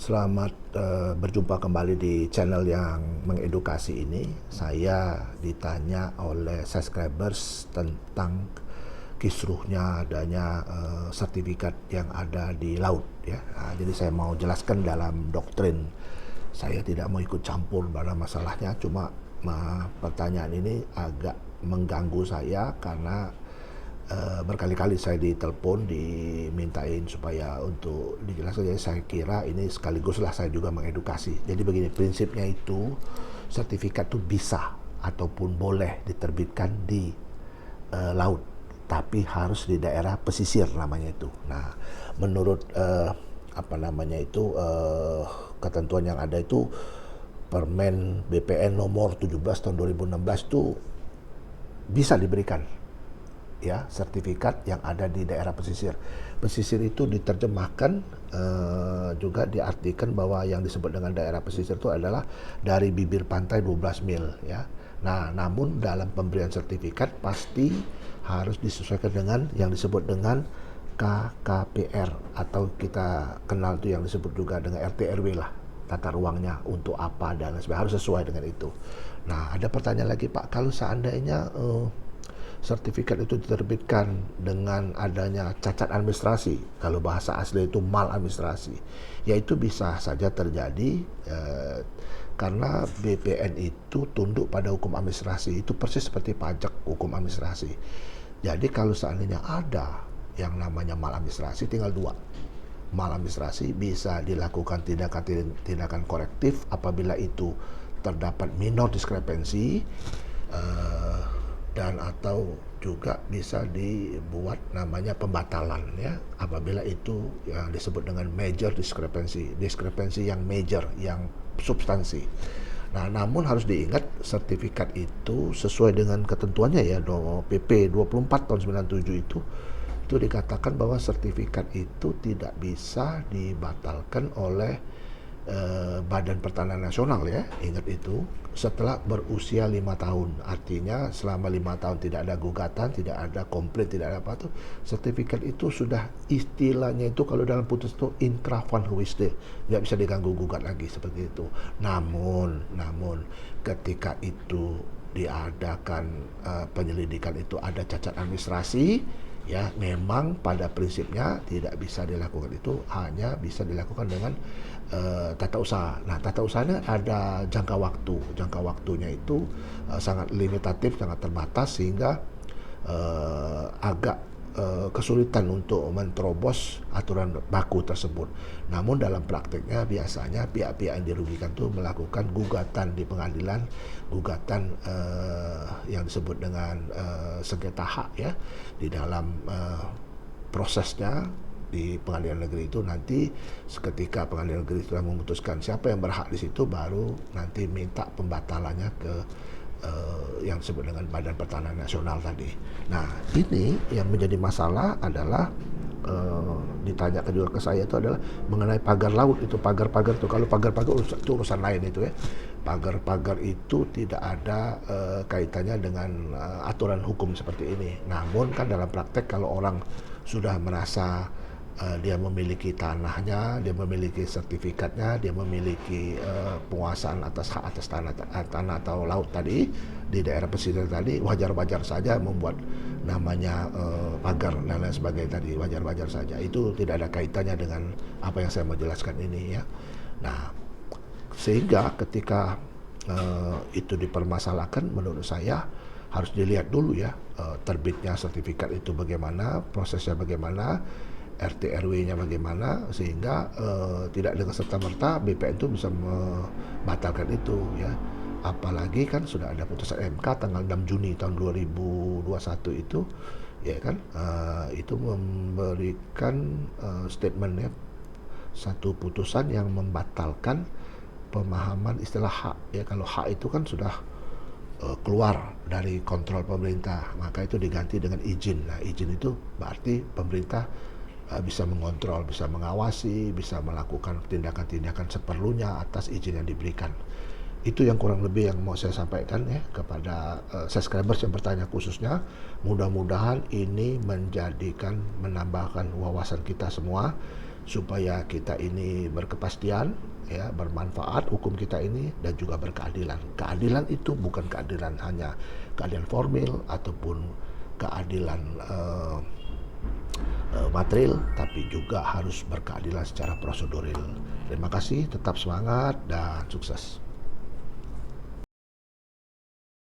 Selamat berjumpa kembali di channel yang mengedukasi ini. Saya ditanya oleh subscribers tentang kisruhnya adanya sertifikat yang ada di laut ya. Jadi saya mau jelaskan dalam doktrin. Saya tidak mau ikut campur pada masalahnya, cuma pertanyaan ini agak mengganggu saya karena berkali-kali saya ditelepon dimintain supaya untuk dijelaskan. Jadi saya kira ini sekaliguslah saya juga mengedukasi. Jadi begini, prinsipnya itu sertifikat itu bisa ataupun boleh diterbitkan di laut, tapi harus di daerah pesisir namanya itu. Nah, menurut ketentuan yang ada itu, Permen BPN nomor 17 tahun 2016 itu bisa diberikan ya sertifikat yang ada di daerah pesisir. Pesisir itu diterjemahkan juga diartikan bahwa yang disebut dengan daerah pesisir itu adalah dari bibir pantai 12 mil ya. Nah, namun dalam pemberian sertifikat pasti harus disesuaikan dengan yang disebut dengan KKPR, atau kita kenal itu yang disebut juga dengan RT/RW lah, tata ruangnya untuk apa dan sebagainya, harus sesuai dengan itu. Nah, ada pertanyaan lagi, Pak, kalau seandainya sertifikat itu diterbitkan dengan adanya cacat administrasi, kalau bahasa asli itu maladministrasi, yaitu bisa saja terjadi karena BPN itu tunduk pada hukum administrasi, itu persis seperti pajak, hukum administrasi. Jadi kalau seandainya ada yang namanya maladministrasi, tinggal dua. Maladministrasi bisa dilakukan tindakan korektif apabila itu terdapat minor diskrepensi, dan atau juga bisa dibuat namanya pembatalan ya apabila itu yang disebut dengan major diskrepensi yang major, yang substansi. Nah, namun harus diingat sertifikat itu sesuai dengan ketentuannya ya, PP 24 tahun 97 itu dikatakan bahwa sertifikat itu tidak bisa dibatalkan oleh Badan Pertanahan Nasional ya, ingat itu, setelah berusia 5 tahun. Artinya selama 5 tahun tidak ada gugatan, tidak ada komplain, tidak ada apa tuh, sertifikat itu sudah istilahnya itu kalau dalam putus itu intra van huisde, tidak bisa diganggu gugat lagi seperti itu. Namun ketika itu diadakan penyelidikan itu ada cacat administrasi ya, memang pada prinsipnya tidak bisa dilakukan, itu hanya bisa dilakukan dengan tata usaha. Nah, tata usahanya ada jangka waktunya itu sangat limitatif, sangat terbatas, sehingga agak kesulitan untuk menerobos aturan baku tersebut. Namun dalam prakteknya biasanya pihak-pihak yang dirugikan itu melakukan gugatan di pengadilan, gugatan yang disebut dengan sengketa hak ya. Di dalam prosesnya di pengadilan negeri itu, nanti seketika pengadilan negeri telah memutuskan siapa yang berhak di situ, baru nanti minta pembatalannya ke yang disebut dengan Badan Pertanahan Nasional tadi. Nah, ini yang menjadi masalah adalah ditanyakan juga ke saya itu adalah mengenai pagar laut itu, pagar-pagar itu. Kalau pagar-pagar itu urusan lain itu ya. Pagar-pagar itu tidak ada kaitannya dengan aturan hukum seperti ini. Namun kan dalam praktek kalau orang sudah merasa dia memiliki tanahnya, dia memiliki sertifikatnya, dia memiliki penguasaan atas hak atas tanah atau laut tadi di daerah pesisir tadi, wajar-wajar saja membuat namanya pagar dan lain sebagainya tadi, wajar-wajar saja. Itu tidak ada kaitannya dengan apa yang saya mau jelaskan ini ya. Nah, sehingga ketika itu dipermasalahkan, menurut saya harus dilihat dulu ya, terbitnya sertifikat itu bagaimana, prosesnya bagaimana, RT/RW-nya bagaimana, sehingga tidak dengan serta-merta BPN itu bisa membatalkan itu ya. Apalagi kan sudah ada putusan MK tanggal 6 Juni tahun 2021 itu ya kan, itu memberikan statement ya, satu putusan yang membatalkan pemahaman istilah hak ya. Kalau hak itu kan sudah keluar dari kontrol pemerintah, maka itu diganti dengan izin. Nah, izin itu berarti pemerintah bisa mengontrol, bisa mengawasi, bisa melakukan tindakan-tindakan seperlunya atas izin yang diberikan. Itu yang kurang lebih yang mau saya sampaikan ya kepada subscribers yang bertanya khususnya. Mudah-mudahan ini menambahkan wawasan kita semua supaya kita ini berkepastian, ya, bermanfaat hukum kita ini, dan juga berkeadilan. Keadilan itu bukan keadilan hanya keadilan formil ataupun keadilan material, tapi juga harus berkeadilan secara prosedural. Terima kasih, tetap semangat dan sukses.